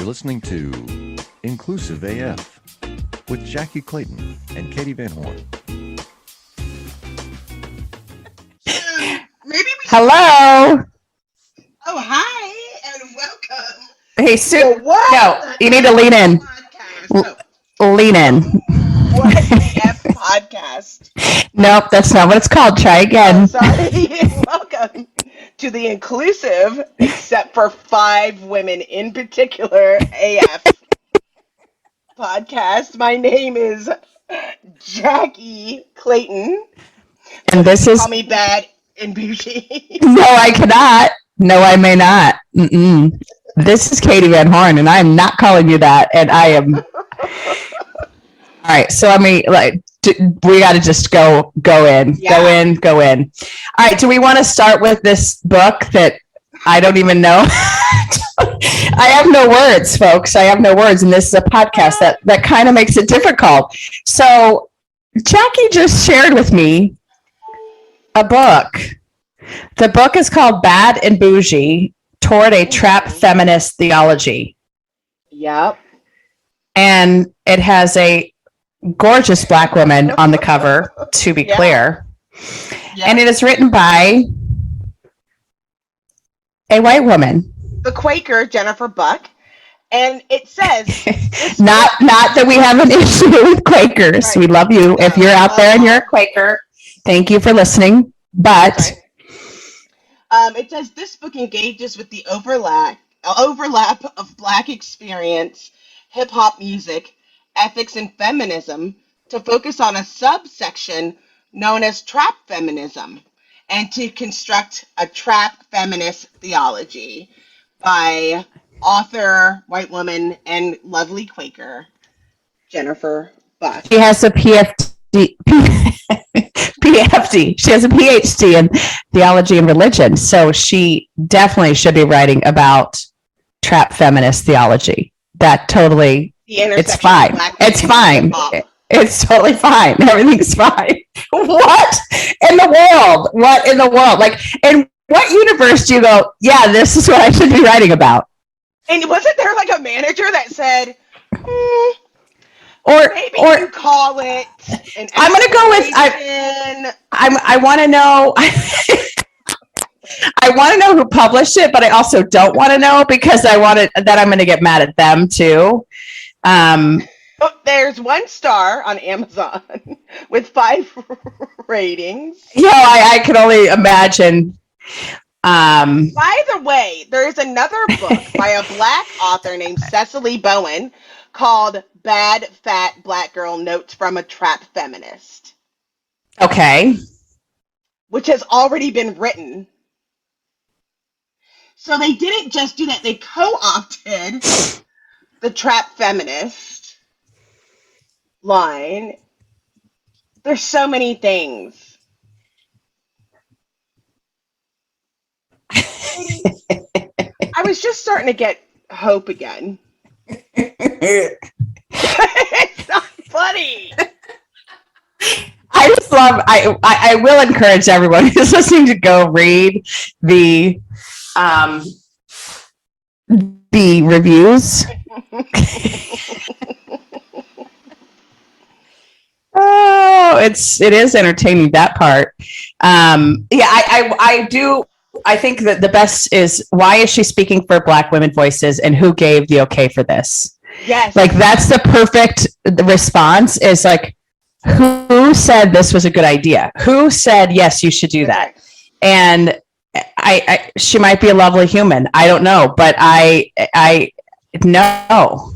listening to Inclusive AF with Jackye Clayton and Katee Van Horn. Hello. Oh, hi, and welcome. Hey, Sue. No, you need to lean in. Lean in. What the F podcast? Nope, that's not what it's called. Try again. Oh, sorry. Welcome to the inclusive, except for 5 women in particular, AF podcast. My name is Jackye Clayton. And this is... Call me bad and bougie. No, I cannot. No, I may not. Mm-mm. This is Katee Van Horn, and I am not calling you that. And I am... All right, so I mean, like, we got to just go in, yeah. go in. All right, do we want to start with this book that I don't even know? I have no words, folks. I have no words, and this is a podcast that kind of makes it difficult. So Jackye just shared with me a book. The book is called Bad and Bougie, Toward a Trap Feminist Theology. Yep. And it has a gorgeous black woman on the cover, to be clear. Yep. And it is written by a white woman. The Quaker, Jennifer Buck. And it says... not that we have an issue with Quakers. Right. We love you. If you're out there and you're a Quaker, thank you for listening. But... Right. It says, this book engages with the overlap of Black experience, hip-hop music, ethics, and feminism to focus on a subsection known as trap feminism and to construct a trap feminist theology by author, white woman, and lovely Quaker, Jennifer Buck. She has a PhD. She has a PhD in theology and religion, so she definitely should be writing about trap feminist theology. That totally... It's fine. It's fine. It's totally fine. Everything's fine. What in the world? What in the world? Like, in what universe do you go, yeah, this is what I should be writing about? And wasn't there like a manager that said, or you call it an I'm going to go with, I want to know... I want to know who published it, but I also don't want to know because I'm going to get mad at them too. There's 1 star on Amazon with 5 ratings. Yeah, I can only imagine. By the way, there's another book by a Black author named Cecily Bowen called Bad Fat Black Girl Notes from a Trap Feminist. Okay. Which has already been written. So they didn't just do that. They co-opted the trap feminist line. There's so many things. I was just starting to get hope again. It's not funny. I just love, I will encourage everyone who's listening to go read the reviews. Oh, it is entertaining, that part. I do. I think that the best is, why is she speaking for Black women voices and who gave the okay for this? Yes. Like, that's the perfect response, is like, who said this was a good idea? Who said, yes, you should do that? And she might be a lovely human. I don't know, but I know.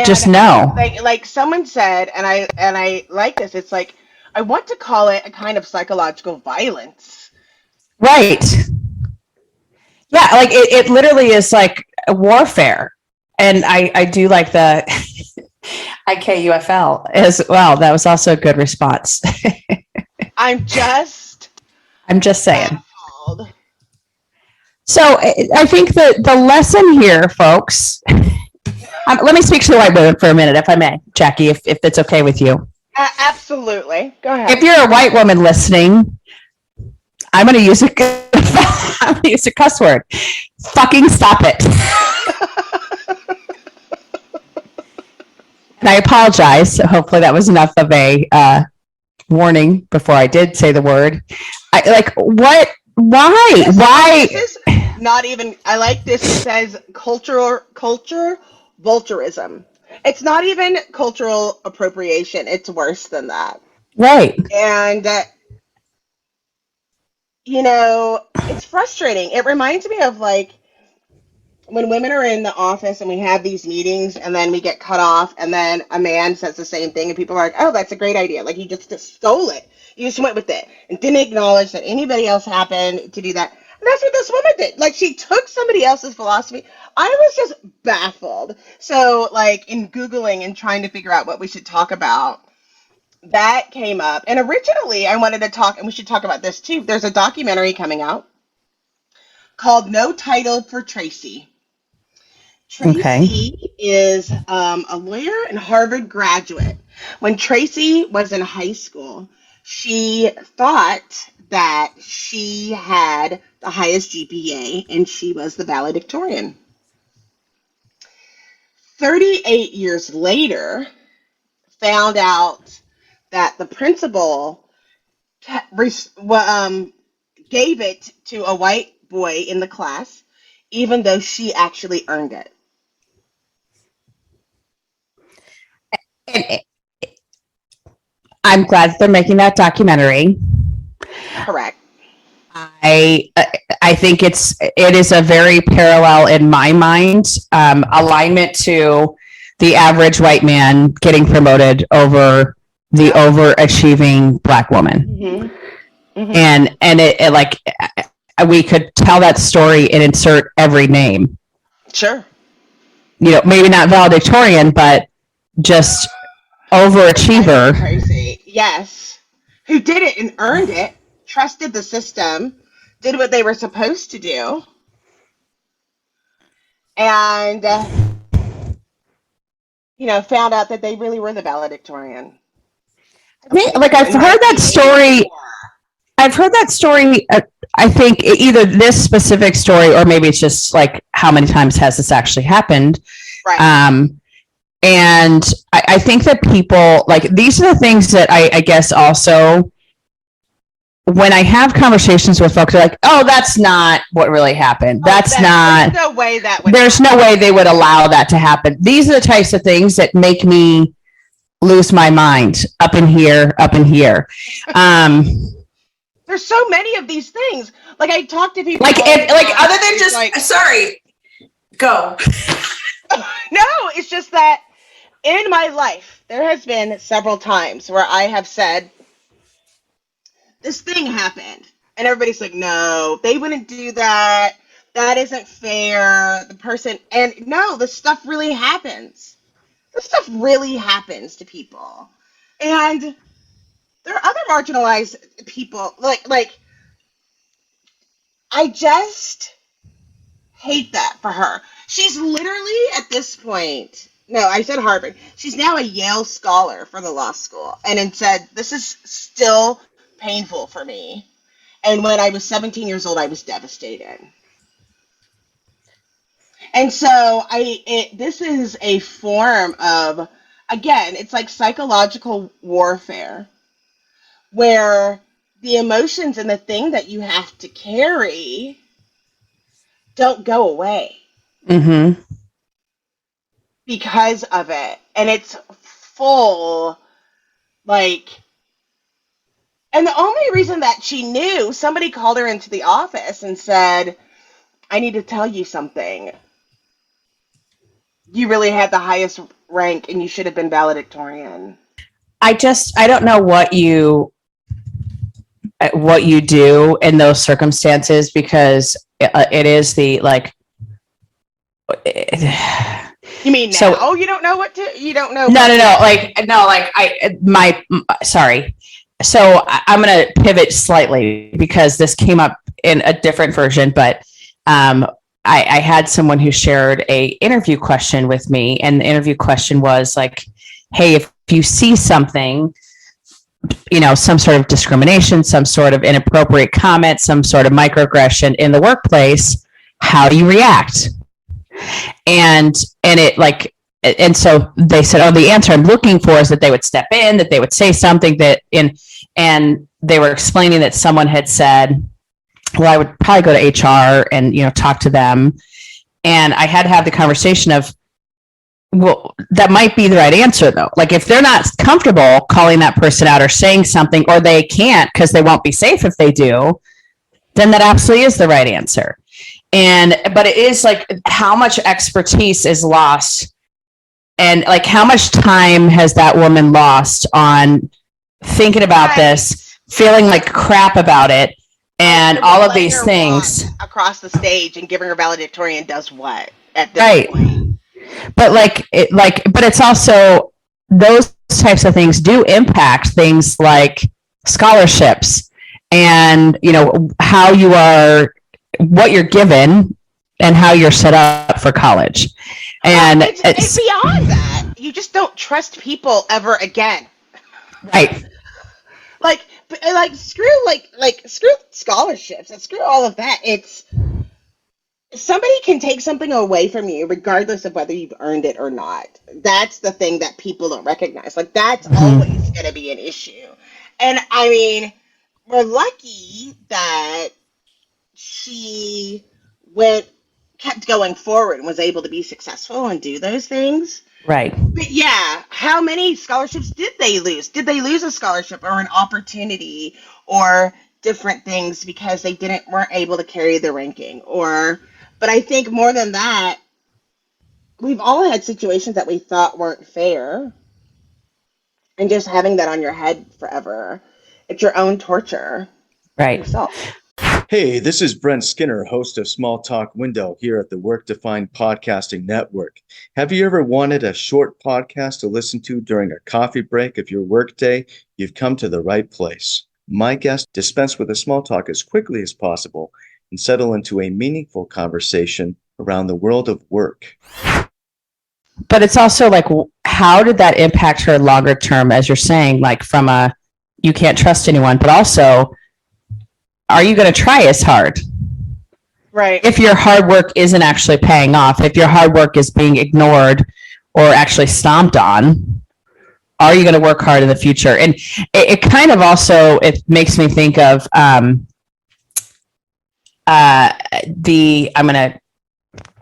Just know. Like someone said, and I like this. It's like, I want to call it a kind of psychological violence. Right. Yeah, like it literally is like a warfare. And I do like the IKUFL as well. That was also a good response. I'm just saying. Baffled. So I think that the lesson here, folks, let me speak to the white women for a minute, if I may, Jackye, if it's okay with you. Absolutely. Go ahead. If you're a white woman listening, I'm going to use a cuss word. Fucking stop it. I apologize. Hopefully that was enough of a warning before I did say the word. What? Why? This is not even. I like this. It says culture vulturism. It's not even cultural appropriation. It's worse than that. Right. And it's frustrating. It reminds me of like when women are in the office and we have these meetings and then we get cut off and then a man says the same thing and people are like, oh, that's a great idea. Like you just stole it. You just went with it and didn't acknowledge that anybody else happened to do that. And that's what this woman did. Like she took somebody else's philosophy. I was just baffled. So like in Googling and trying to figure out what we should talk about, that came up. And originally I wanted to talk, and we should talk about this too. There's a documentary coming out called No Title for Tracy. Tracy is a lawyer and Harvard graduate. When Tracy was in high school, she thought that she had the highest GPA and she was the valedictorian. 38 years later, found out that the principal gave it to a white boy in the class, even though she actually earned it. I'm glad that they're making that documentary. Correct. I think it is a very parallel in my mind alignment to the average white man getting promoted over the overachieving Black woman. Mm-hmm. Mm-hmm. And it like we could tell that story and insert every name. Sure. Maybe not valedictorian, but just overachiever. Crazy. Yes. Who did it and earned it, trusted the system, did what they were supposed to do. And, found out that they really were the valedictorian. I've heard that story. I've heard that story. I think either this specific story, or maybe it's just like how many times has this actually happened. Right. And I think that people these are the things that I guess also when I have conversations with folks, they're like, oh, that's not what really happened. There's no way there's no way they would allow that to happen. These are the types of things that make me lose my mind up in here. There's so many of these things. Like I talk to people other than just sorry, go. No, it's just that in my life, there has been several times where I have said, this thing happened. And everybody's like, no, they wouldn't do that. That isn't fair. The person, and no, this stuff really happens. This stuff really happens to people. And there are other marginalized people, like, I just hate that for her. She's literally at this point, no, I said Harvard. She's now a Yale scholar for the law school. And it said, this is still painful for me. And when I was 17 years old, I was devastated. And so this is a form of, again, it's like psychological warfare, where the emotions and the thing that you have to carry don't go away. Mm-hmm. Because of it. And it's full, and the only reason that she knew, somebody called her into the office and said, I need to tell you something. You really had the highest rank and you should have been valedictorian. I don't know what you do in those circumstances, because it is the you mean now? So, you don't know what to, you don't know. Sorry. So I'm going to pivot slightly because this came up in a different version, but I had someone who shared a interview question with me, and the interview question was like, hey, if you see something, some sort of discrimination, some sort of inappropriate comment, some sort of microaggression in the workplace, how do you react? And it and so they said, oh, the answer I'm looking for is that they would step in, that they would say something and they were explaining that someone had said, well, I would probably go to HR and, talk to them. And I had to have the conversation of, well, that might be the right answer though. Like if they're not comfortable calling that person out or saying something, or they can't because they won't be safe if they do, then that absolutely is the right answer. But it is like how much expertise is lost, and like how much time has that woman lost on thinking about this, feeling like crap about it, and all of these things across the stage and giving her valedictorian does what at this point? But but it's also those types of things do impact things like scholarships and how you are, what you're given, and how you're set up for college. And it's beyond that. You just don't trust people ever again. Right. Like screw screw scholarships and screw all of that. It's somebody can take something away from you regardless of whether you've earned it or not. That's the thing that people don't recognize. Like that's always going to be an issue. And I mean, we're lucky that she kept going forward and was able to be successful and do those things. Right. But yeah, how many scholarships did they lose? Did they lose a scholarship or an opportunity or different things because they weren't able to carry the ranking? But I think more than that, we've all had situations that we thought weren't fair, and just having that on your head forever, it's your own torture. Right. Yourself. Hey, this is Brent Skinner, host of Small Talk Window here at the Work Defined Podcasting Network. Have you ever wanted a short podcast to listen to during a coffee break of your workday? You've come to the right place. My guests dispense with the small talk as quickly as possible and settle into a meaningful conversation around the world of work. But it's also like, how did that impact her longer term, as you're saying, like from you can't trust anyone, but also, are you going to try as hard? Right. If your hard work isn't actually paying off, if your hard work is being ignored or actually stomped on, are you going to work hard in the future? And it kind of also, it makes me think of I'm going to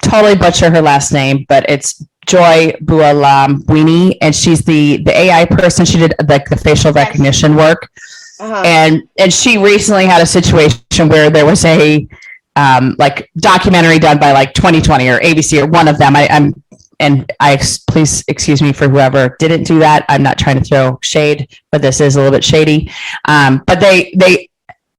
totally butcher her last name, but it's Joy Buolamwini, and she's the AI person. She did like the facial recognition work. And she recently had a situation where there was a like documentary done by like 2020 or ABC or one of them. Please excuse me for whoever didn't do that. I'm not trying to throw shade, but this is a little bit shady. But they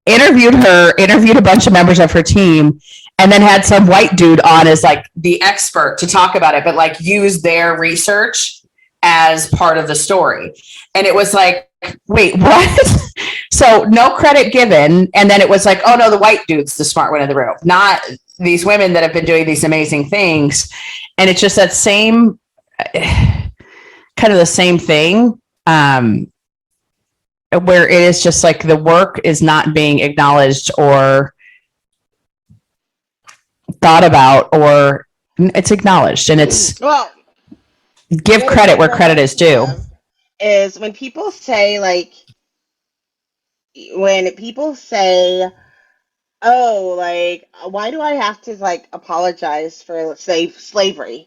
interviewed a bunch of members of her team, and then had some white dude on as like the expert to talk about it, but like use their research as part of the story. And it was like, wait, what? So no credit given. And then it was like, oh no, the white dude's the smart one in the room, not these women that have been doing these amazing things. And it's just that same, kind of the same thing, where it is just like the work is not being acknowledged or thought about, or it's acknowledged, and it's give credit where credit is due. Is when people say oh, like, why do I have to like apologize for slavery?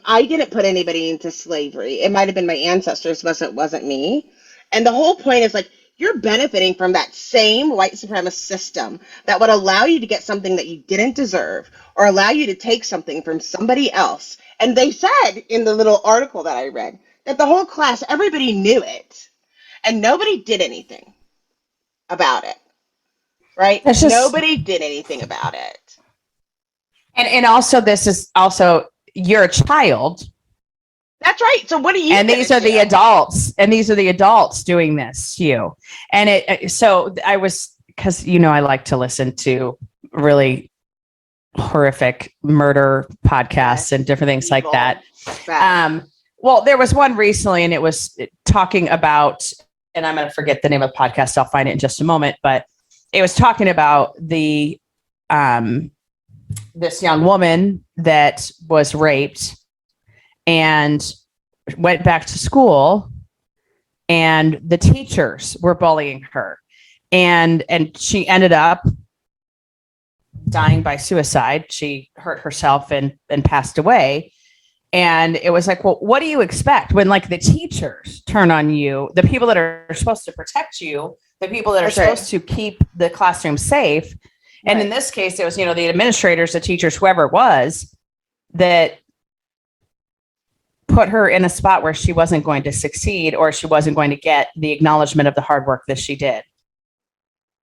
I didn't put anybody into slavery. It might have been my ancestors, but it wasn't me. And the whole point is like, you're benefiting from that same white supremacist system that would allow you to get something that you didn't deserve or allow you to take something from somebody else. And they said in the little article that I read that the whole class, everybody knew it and nobody did anything about it. Right? Nobody did anything about it. And also, this is also, you're a child. That's right. So what are you? And these are the adults, and these are the adults doing this to you. And so I was, because I like to listen to really horrific murder podcasts and different things like that. Well, there was one recently, and it was talking about, and I'm going to forget the name of the podcast. I'll find it in just a moment, but it was talking about the this young woman that was raped. and went back to school, and the teachers were bullying her, and she ended up dying by suicide. She hurt herself and passed away. And it was like, well, what do you expect when like the teachers turn on you, the people that are supposed to protect you, the people that are supposed to keep the classroom safe? And in this case, it was, the administrators, the teachers, whoever it was, that put her in a spot where she wasn't going to succeed, or she wasn't going to get the acknowledgement of the hard work that she did.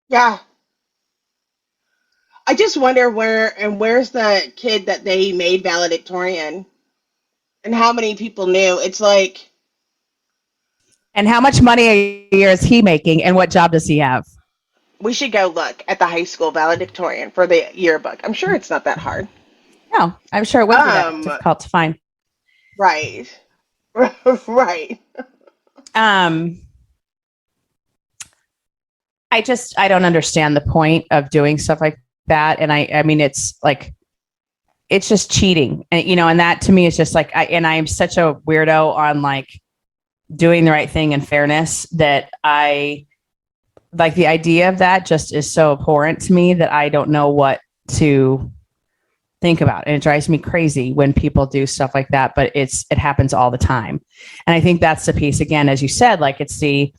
Yeah. I just wonder where's the kid that they made valedictorian, and how many people knew? It's like, and how much money a year is he making, and what job does he have? we should go look at the high school valedictorian for the yearbook. I'm sure it's not that hard. No, I'm sure it wouldn't be that difficult to find. Right. Right. I don't understand the point of doing stuff like that. And I mean, it's like, it's just cheating. And, and that to me is just like, I'm such a weirdo on like doing the right thing and fairness, that I like the idea of that just is so abhorrent to me that I don't know what to think about. And it drives me crazy when people do stuff like that, but it happens all the time. And I think that's the piece, again, as you said, like it's the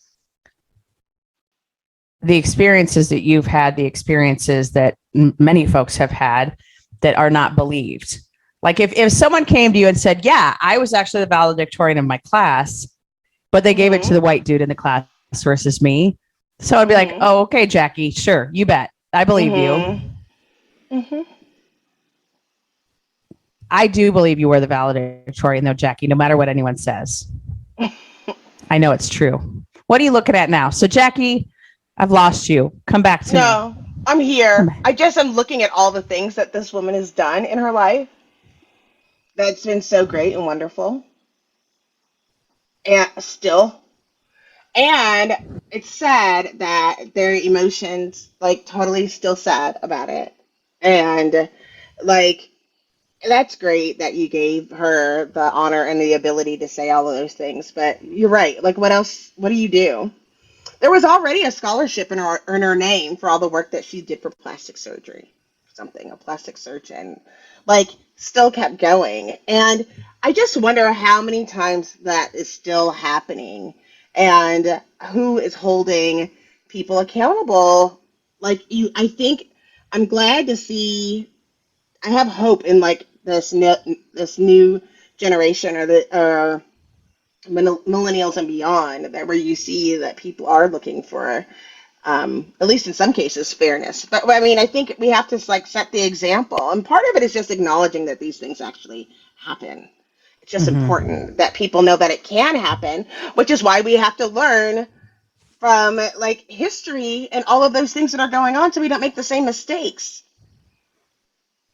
experiences that you've had, the experiences that many folks have had that are not believed. Like if someone came to you and said, yeah, I was actually the valedictorian of my class, but they gave it to the white dude in the class versus me. So I'd be like, oh, okay, Jackie, sure. You bet. I believe you. Mm-hmm. I do believe you were the valedictorian though, Jackie, no matter what anyone says. I know it's true. What are you looking at now? So Jackie, I've lost you. Come back to me. No, I'm here. I'm looking at all the things that this woman has done in her life. That's been so great and wonderful. And it's sad that their emotions, like, totally still sad about it. And, like, that's great that you gave her the honor and the ability to say all of those things. But you're right. Like, what else? What do you do? There was already a scholarship in her name for all the work that she did for plastic surgery. A plastic surgeon. Like, still kept going. And I just wonder how many times that is still happening, and who is holding people accountable. Like, I think I'm glad to see, I have hope in like this new generation, or the millennials and beyond, that where you see that people are looking for, at least in some cases, fairness. But I mean, I think we have to like set the example, and part of it is just acknowledging that these things actually happen. It's just important that people know that it can happen, which is why we have to learn from like history and all of those things that are going on, so we don't make the same mistakes.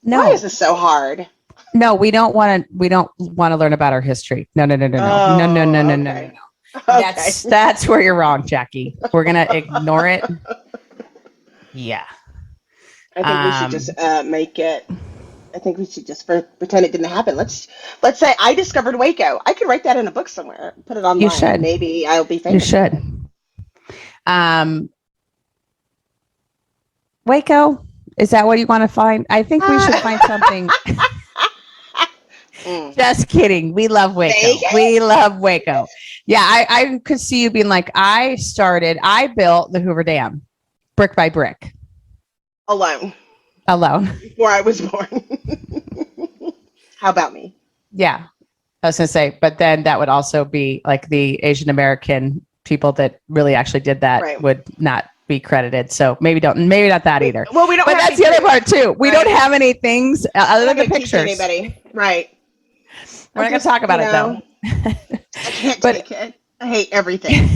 No. Why is this so hard? No, we don't want to learn about our history. No. Okay. That's where you're wrong, Jackie. We're going to ignore it. Yeah. I think we should just make it. I think we should just pretend it didn't happen. Let's say I discovered Waco. I could write that in a book somewhere, put it online. You should. Maybe I'll be famous. You should. Waco, is that what you want to find? I think we should find something. Just kidding. We love Waco. We love Waco. Yeah, I could see you being like, I built the Hoover Dam brick by brick. Alone. Before I was born. How about me? Yeah. I was going to say, but then that would also be like the Asian American people that really actually did that would not be credited. So maybe not that either. Well, we don't. But that's the other part too. We don't have any things other than the pictures. Anybody. Right. We're not going to talk about it though. I can't take it. I hate everything.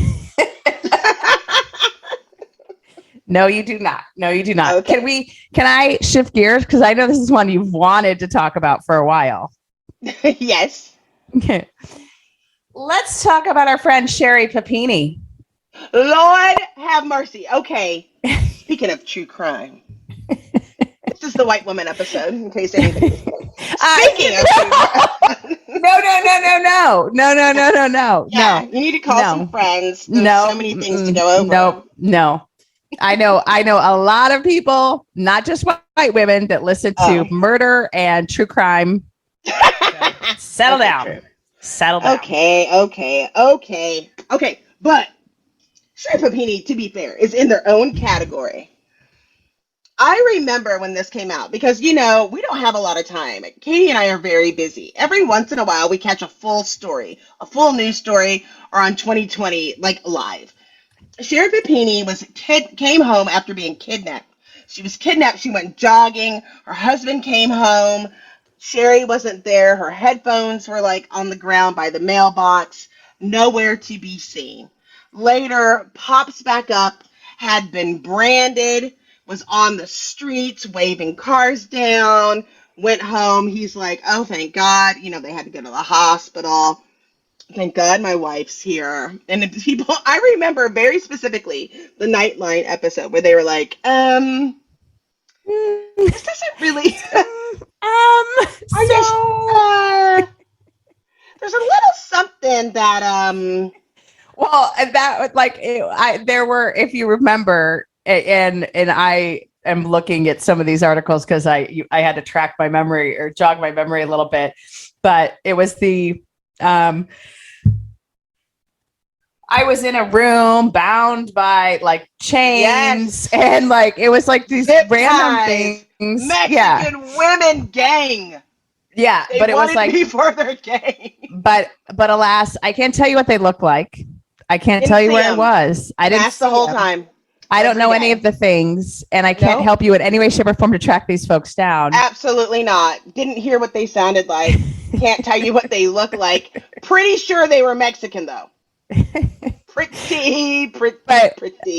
No, you do not. Okay. Can I shift gears? Because I know this is one you've wanted to talk about for a while. Yes. Okay. Let's talk about our friend Sherry Papini. Lord have mercy. Okay. Speaking of true crime. This is the white woman episode, in case anybody's Speaking of true crime. No. Yeah, you need to call some friends. There's so many things to go over. No. I know a lot of people, not just white women, that listen to murder and true crime. Settle down. True. Settle down. Okay. But Shrimp Papini, to be fair, is in their own category. I remember when this came out because, we don't have a lot of time. Katie and I are very busy. Every once in a while, we catch a full story, a full news story, or on 2020, like live. Sherry Papini came home after being kidnapped. She was kidnapped. She went jogging. Her husband came home. Sherry wasn't there. Her headphones were like on the ground by the mailbox, nowhere to be seen. Later, pops back up, had been branded, was on the streets waving cars down, went home. He's like, oh, thank God. They had to go to the hospital. Thank God my wife's here. And I remember very specifically the Nightline episode where they were like, this doesn't really. There's a little something that Well, that there were, if you remember, and I am looking at some of these articles because I had to track my memory or jog my memory a little bit, but it was the I was in a room bound by like chains and like it was like these zip random ties, things. Mexican women gang. Yeah, They but it was like me for their gang. But alas, I can't tell you what they look like. I can't tell you where I was. I didn't ask the whole time. I don't know any of the things, and I can't help you in any way, shape, or form to track these folks down. Absolutely not. Didn't hear what they sounded like. Can't tell you what they look like. Pretty sure they were Mexican, though. Pretty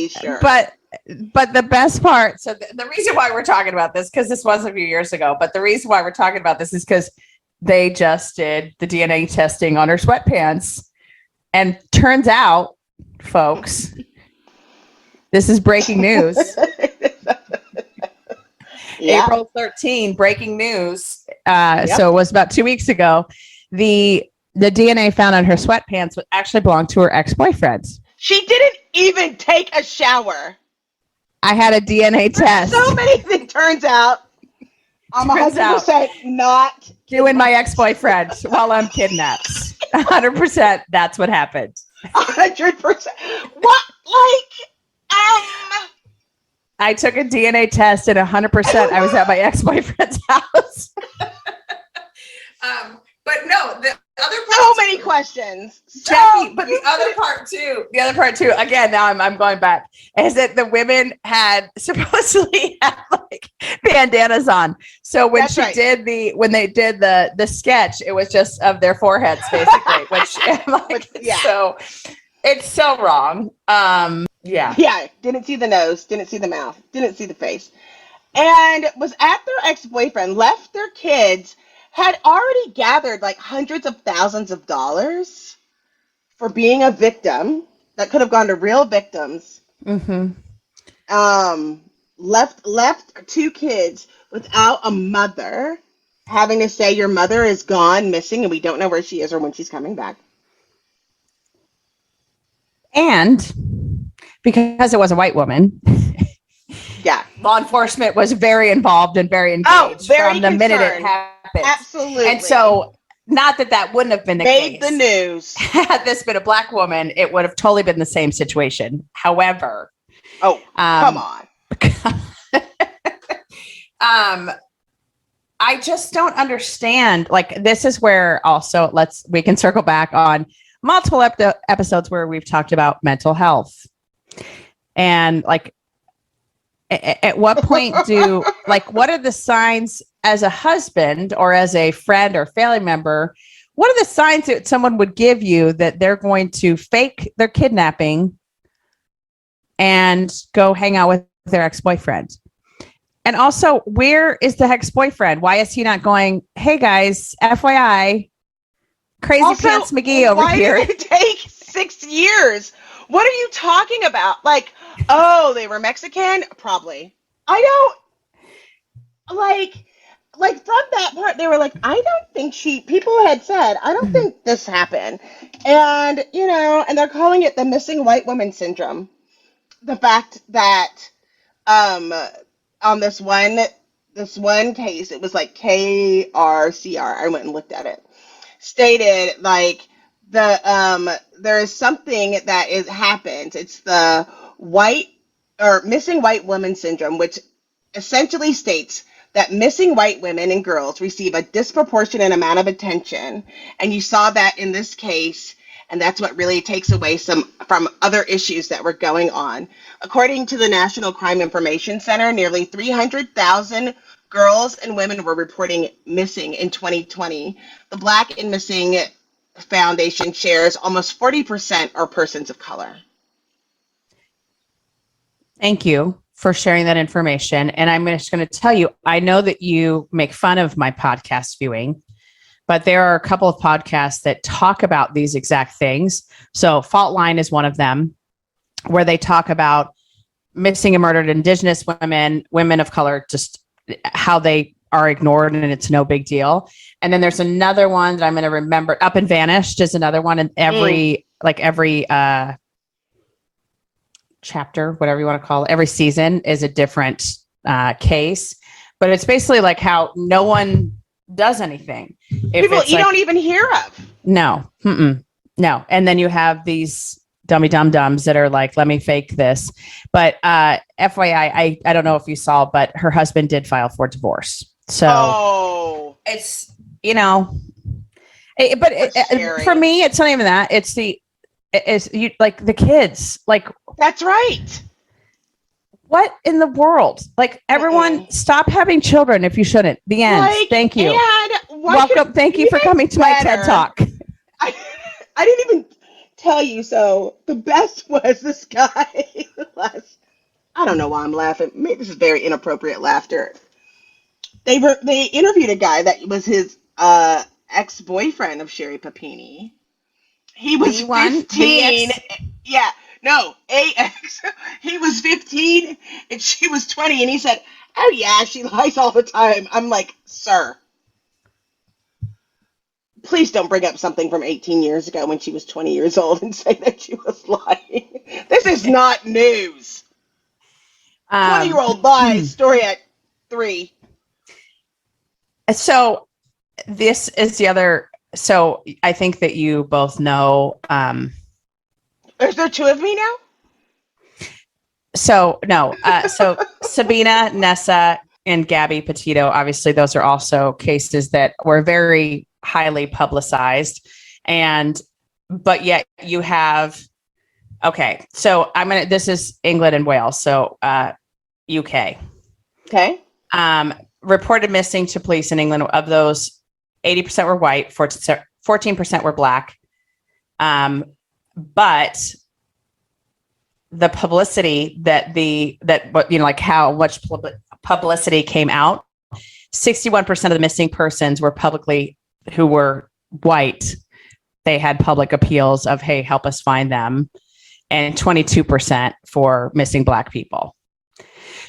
sure. But the best part, so the reason why we're talking about this, because this was a few years ago, but the reason why we're talking about this is because they just did the DNA testing on her sweatpants. And turns out, folks, this is breaking news. April 13, breaking news. So it was about 2 weeks ago. The DNA found on her sweatpants would actually belong to her ex-boyfriend. She didn't even take a shower. I had a DNA test. So many things. Turns out, I'm 100% not doing my ex-boyfriend while I'm kidnapped. 100%. That's what happened. 100%. What? I took a DNA test and 100% I was at my ex-boyfriend's house. But no, the other part. So many questions. Jackye, but the other part too, again, now I'm going back, is that the women had supposedly had like bandanas on. So when when they did the sketch, it was just of their foreheads basically, so it's so wrong. Yeah. Didn't see the nose, didn't see the mouth, didn't see the face. And was at their ex-boyfriend, left their kids, had already gathered like hundreds of thousands of dollars for being a victim that could have gone to real victims. Mm-hmm. Left two kids without a mother, having to say your mother is gone, missing, and we don't know where she is or when she's coming back. And because it was a white woman, law enforcement was very involved and very engaged very from the minute it concerned. happened. Absolutely. And so, not that wouldn't have been the case. Made the news. Had this been a black woman, it would have totally been the same situation. However, come on. I just don't understand. Like, this is where also we can circle back on multiple episodes where we've talked about mental health. And like, at what point what are the signs as a husband or as a friend or family member? What are the signs that someone would give you that they're going to fake their kidnapping and go hang out with their ex-boyfriend? And also, where is the ex-boyfriend? Why is he not going, hey guys, FYI, Crazy Pants McGee over here? Why did it take 6 years? What are you talking about? Like, they were Mexican? Probably. I don't, like from that part, they were like, I don't think people had said, I don't think this happened. And, and they're calling it the missing white woman syndrome. The fact that, um, on this one case, it was like KRCR. I went and looked at it. Stated like there is something that is happens. It's the white or missing white woman syndrome, which essentially states that missing white women and girls receive a disproportionate amount of attention. And you saw that in this case, and that's what really takes away some from other issues that were going on. According to the National Crime Information Center, nearly 300,000 girls and women were reporting missing in 2020. The Black and Missing Foundation shares almost 40% are persons of color. Thank you for sharing that information. And I'm just going to tell you, I know that you make fun of my podcast viewing, but there are a couple of podcasts that talk about these exact things. So Fault Line is one of them, where they talk about missing and murdered Indigenous women, women of color, just how they are ignored and it's no big deal. And then there's another one that I'm going to remember. Up and Vanished is another one. And every chapter, whatever you want to call it, every season is a different case. But it's basically like how no one does anything. People you don't even hear of. No. No. And then you have these dummy dum-dums that are like, let me fake this. But FYI, I don't know if you saw, but her husband did file for divorce. So it's, for me, it's not even that. It's the kids. Like, that's right. What in the world? Like, everyone stop having children if you shouldn't. The end. Thank you. Welcome. Thank you for coming to my TED Talk. I didn't even tell you. So the best was this guy. I don't know why I'm laughing. Maybe this is very inappropriate laughter. They interviewed a guy that was his ex-boyfriend of Sherry Papini. He was 15. Yeah. No, AX. He was 15 and she was 20, and he said, "Oh yeah, she lies all the time." I'm like, sir, please don't bring up something from 18 years ago when she was 20 years old and say that she was lying. This is not news. 20-year-old lies, story at 3. So this is the other. So I think that you both know. Is there 2 of me now? So no. So Sabina, Nessa, and Gabby Petito, obviously those are also cases that were very highly publicized. But yet you have, okay. So this is England and Wales. So UK. Okay. Reported missing to police in England. Of those, 80% were white, 14% were black. But the publicity how much publicity came out, 61% of the missing persons were who were white. They had public appeals of, hey, help us find them. And 22% for missing black people.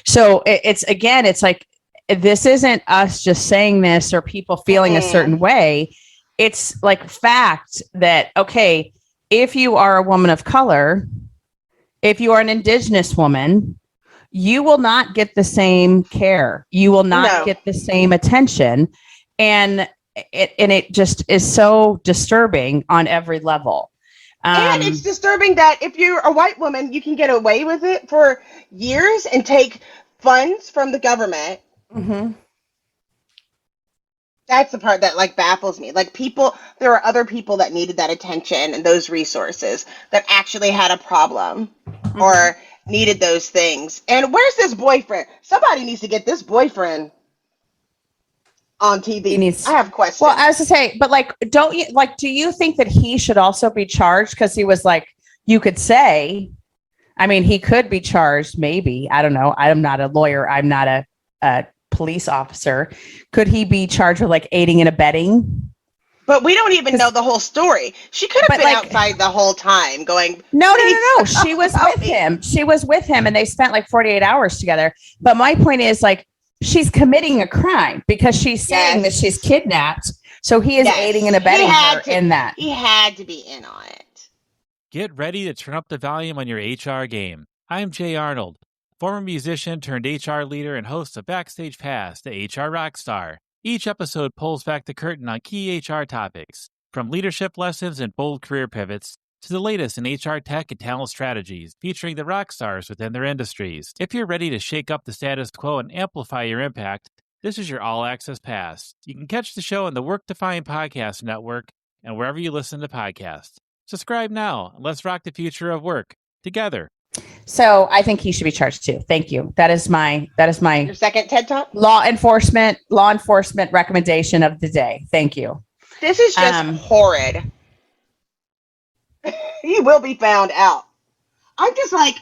So it's like, this isn't us just saying this or people feeling a certain way. It's like fact that, okay, if you are a woman of color, if you are an Indigenous woman, you will not get the same care. You will not get the same attention. And it just is so disturbing on every level. And it's disturbing that if you're a white woman, you can get away with it for years and take funds from the government. Mm-hmm. That's the part that baffles me. There are other people that needed that attention and those resources that actually had a problem or needed those things. And where's this boyfriend? Somebody needs to get this boyfriend on TV. I have questions. Well, I was to say, but do you think that he should also be charged? Because he was you could say, he could be charged, maybe. I don't know. I'm not a lawyer. I'm not a police officer. Could he be charged with aiding and abetting? But we don't even know the whole story. She could have been outside the whole time going, no. She was with him. She was with him and they spent 48 hours together. But my point is she's committing a crime because she's saying that she's kidnapped. So he is aiding and abetting her in that. He had to be in on it. Get ready to turn up the volume on your HR game. I'm Jay Arnold, former musician turned HR leader and host of Backstage Pass, the HR Rockstar. Each episode pulls back the curtain on key HR topics, from leadership lessons and bold career pivots to the latest in HR tech and talent strategies, featuring the rock stars within their industries. If you're ready to shake up the status quo and amplify your impact, this is your all-access pass. You can catch the show on the Work Defined Podcast Network and wherever you listen to podcasts. Subscribe now and let's rock the future of work together. So I think he should be charged too. Thank you. That is my Your second TED Talk? law enforcement recommendation of the day. Thank you. This is just horrid. He will be found out. I'm just like,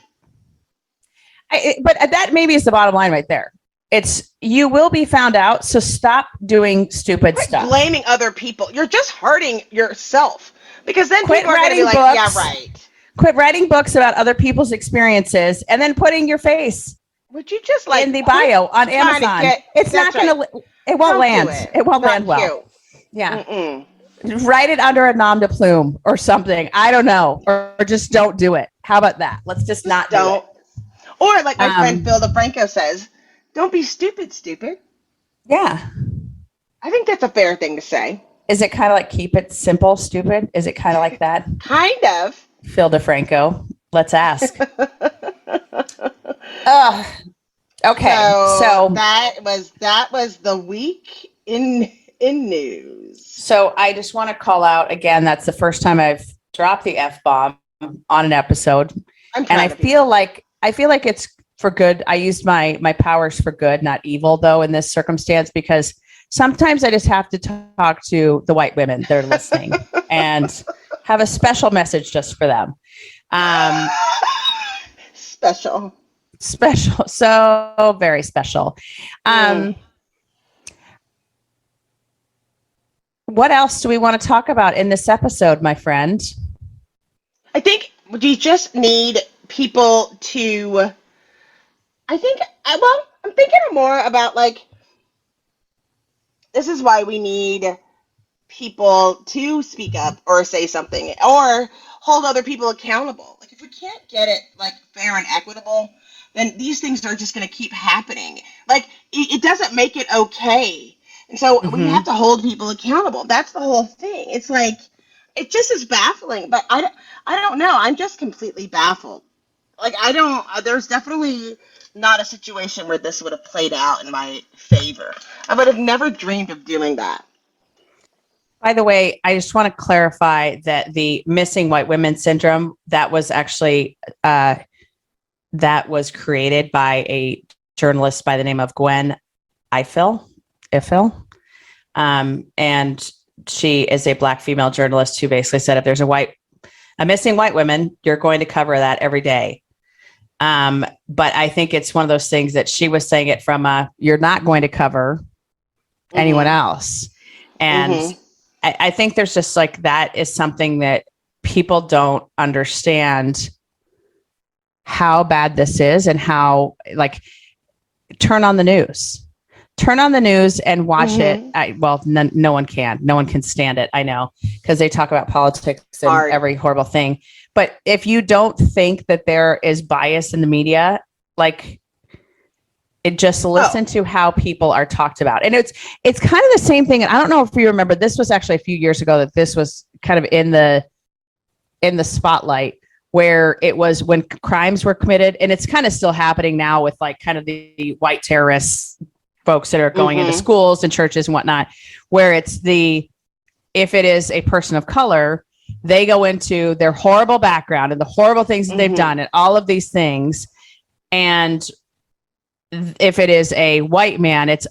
but that maybe is the bottom line right there. It's you will be found out. So stop doing stupid stuff. Blaming other people. You're just hurting yourself because then people are going to be like, yeah, right. Quit writing books about other people's experiences and then putting your face. Would you just like in the bio on Amazon? It's not going to. It won't land. It won't land well. Yeah. Write it under a nom de plume or something. I don't know. Or just don't do it. How about that? Let's just not do it. Or like my friend Phil DeFranco says, don't be stupid. Yeah. I think that's a fair thing to say. Is it kind of like keep it simple, stupid? Is it kind of like that? Kind of. Phil DeFranco. Let's ask. Okay. So that was the week in news. So I just want to call out again, that's the first time I've dropped the F-bomb on an episode. And I feel like it's for good. I used my powers for good, not evil though, in this circumstance, because sometimes I just have to talk to the white women that are listening and have a special message just for them. Special. So very special. What else do we want to talk about in this episode, my friend? I think you just need people to, I'm thinking more about like, this is why we need people to speak up or say something or hold other people accountable. Like if we can't get it like fair and equitable, then these things are just going to keep happening. Like it doesn't make it okay. And so we have to hold people accountable. That's the whole thing. It's like, it just is baffling, but I don't know. I'm just completely baffled. Like there's definitely not a situation where this would have played out in my favor. I would have never dreamed of doing that. By the way, I just want to clarify that the missing white women syndrome, that was actually, that was created by a journalist by the name of Gwen Ifill. And she is a Black female journalist who basically said, if there's a missing white woman, you're going to cover that every day. But I think it's one of those things that she was saying it from you're not going to cover anyone else. And I think there's just like, that is something that people don't understand how bad this is and how like turn on the news and watch it. No one can stand it. I know, because they talk about politics and every horrible thing. But if you don't think that there is bias in the media, like just listen to how people are talked about. And it's kind of the same thing. And I don't know if you remember, this was actually a few years ago that this was kind of in the spotlight, where it was when crimes were committed, and it's kind of still happening now with like kind of the white terrorists, folks that are going into schools and churches and whatnot, where it's if it is a person of color, they go into their horrible background and the horrible things that they've done and all of these things. And if it is a white man, it's,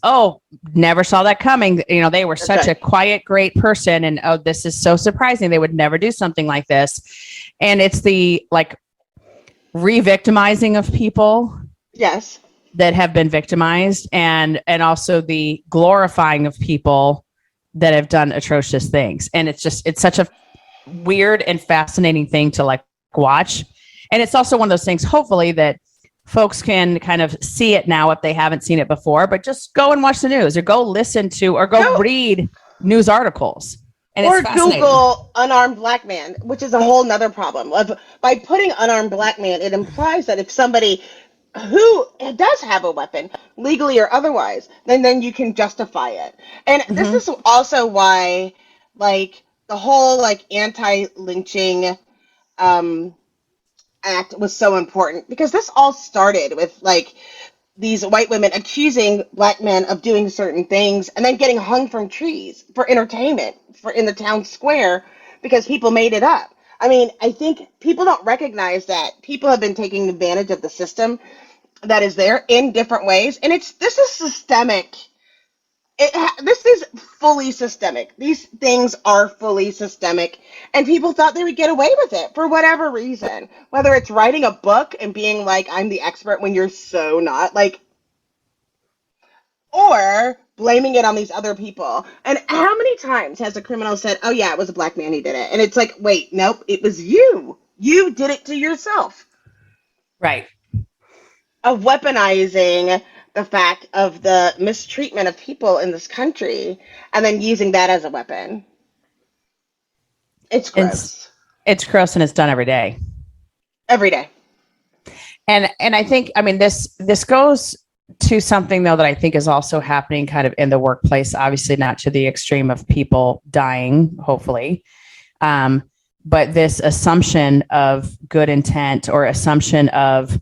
never saw that coming. You know, they were such a quiet, great person. And, this is so surprising. They would never do something like this. And it's the like re-victimizing of people. Yes. That have been victimized, and also the glorifying of people that have done atrocious things. And it's such a weird and fascinating thing to like watch. And it's also one of those things, hopefully, that folks can kind of see it now if they haven't seen it before, but just go and watch the news or go listen to or go read news articles. And or it's fascinating. Google unarmed black man, which is a whole nother problem. By putting unarmed black man, it implies that if somebody who does have a weapon, legally or otherwise, then you can justify it. And this is also why, like, the whole, like, anti-lynching act was so important, because this all started with, like, these white women accusing black men of doing certain things and then getting hung from trees for entertainment for in the town square because people made it up. I mean, I think people don't recognize that people have been taking advantage of the system that is there in different ways, and this is systemic. This is fully systemic. These things are fully systemic, and people thought they would get away with it for whatever reason. Whether it's writing a book and being like, I'm the expert when you're so not, like, or blaming it on these other people. And how many times has a criminal said, oh yeah, it was a black man who did it? And it's like, wait, nope, it was you. You did it to yourself. Right. Of weaponizing the fact of the mistreatment of people in this country and then using that as a weapon. It's gross. It's gross, and it's done every day. Every day. And I think, I mean, this goes to something, though, that I think is also happening kind of in the workplace, obviously not to the extreme of people dying, hopefully. But this assumption of good intent or assumption of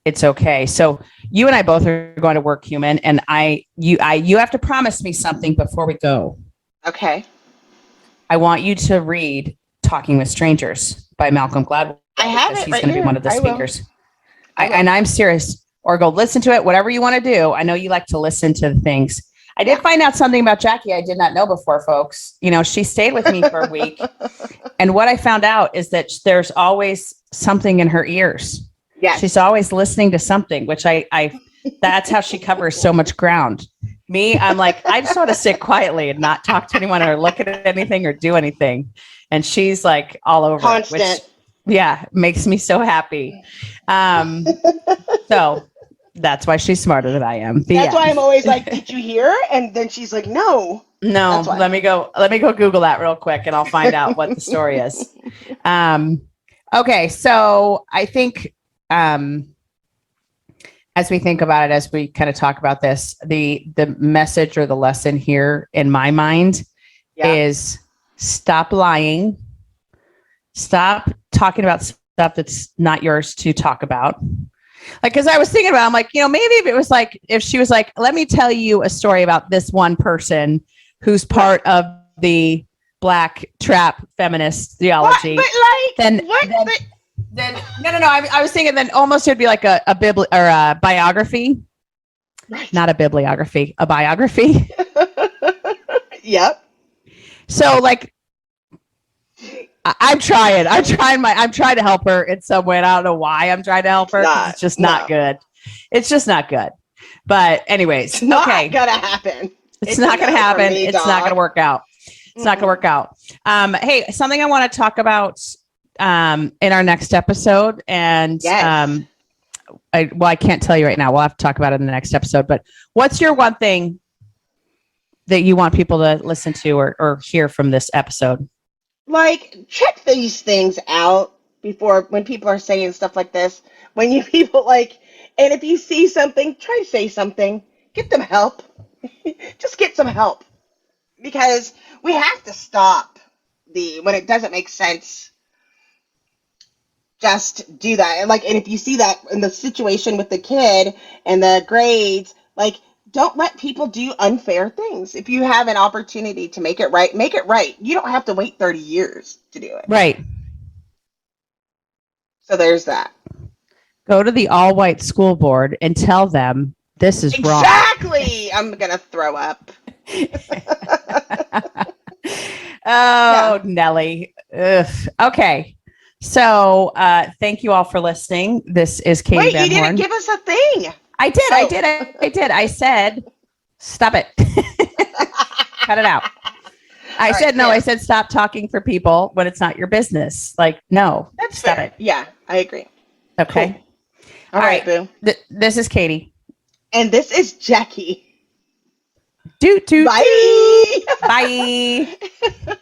it's okay. So you and I both are going to work human, and you have to promise me something before we go. Okay. I want you to read Talking with Strangers by Malcolm Gladwell. I have it. He's right going to here. be one of the I speakers. will. And I'm serious. Or go listen to it, whatever you want to do. I know you like to listen to things. I did find out something about Jackye I did not know before, folks. You know, she stayed with me for a week. And what I found out is that there's always something in her ears. Yeah. She's always listening to something, which I that's how she covers so much ground. Me, I'm like, I just want to sit quietly and not talk to anyone or look at anything or do anything. And she's like all over Constant. it, which, makes me so happy. So that's why she's smarter than I am. That's why I'm always like, did you hear? And then she's like, no. No, let me go Google that real quick and I'll find out what the story is. Okay. So I think, as we think about it, as we kind of talk about this, the message or the lesson here in my mind is stop lying. Stop talking about stuff that's not yours to talk about. Like, cause I was thinking about, I'm like, you know, maybe if it was like, if she was like, let me tell you a story about this one person who's part of the black trap feminist theology. What? But like, then no. I was thinking then almost it'd be like a biography, right. Not a bibliography, a biography. Yep. So like, I'm trying to help her in some way. And I don't know why I'm trying to help her. It's just not good. It's just not good. But anyways, it's not okay. gonna happen. It's not gonna happen. It's not gonna work out. It's not gonna work out. Hey, something I want to talk about in our next episode. And I can't tell you right now. We'll have to talk about it in the next episode. But what's your one thing that you want people to listen to or hear from this episode? Like, check these things out before, when people are saying stuff like this. When you people like, and if you see something, try to say something. Get them help. Just get some help. Because we have to stop when it doesn't make sense. Just do that. And if you see that in the situation with the kid and the grades, like, don't let people do unfair things. If you have an opportunity to make it right, make it right. You don't have to wait 30 years to do it. Right. So there's that. Go to the all-white school board and tell them this is wrong. Exactly. I'm going to throw up. Nelly. Ugh. Okay. So thank you all for listening. This is Katie Wait, Van you Horn. didn't give us a thing. I did. I said, stop it. Cut it out. I said, stop talking for people when it's not your business. Like, no, that's stop fair. it. Yeah, I agree. Okay. All right, boo. This is Katie. And this is Jackye. Toot toot Bye. toot. Bye.